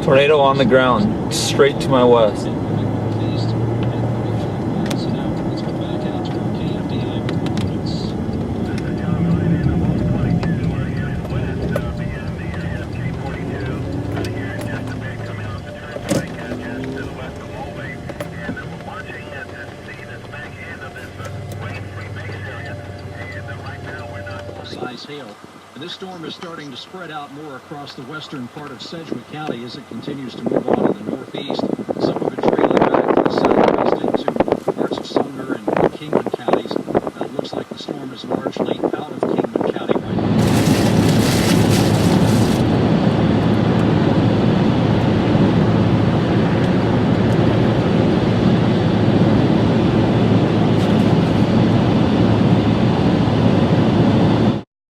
Tornado on the ground, straight to my west. Hail. And this storm is starting to spread out more across the western part of Sedgwick County as it continues to move on to the northeast. Some of it trailing back to the south.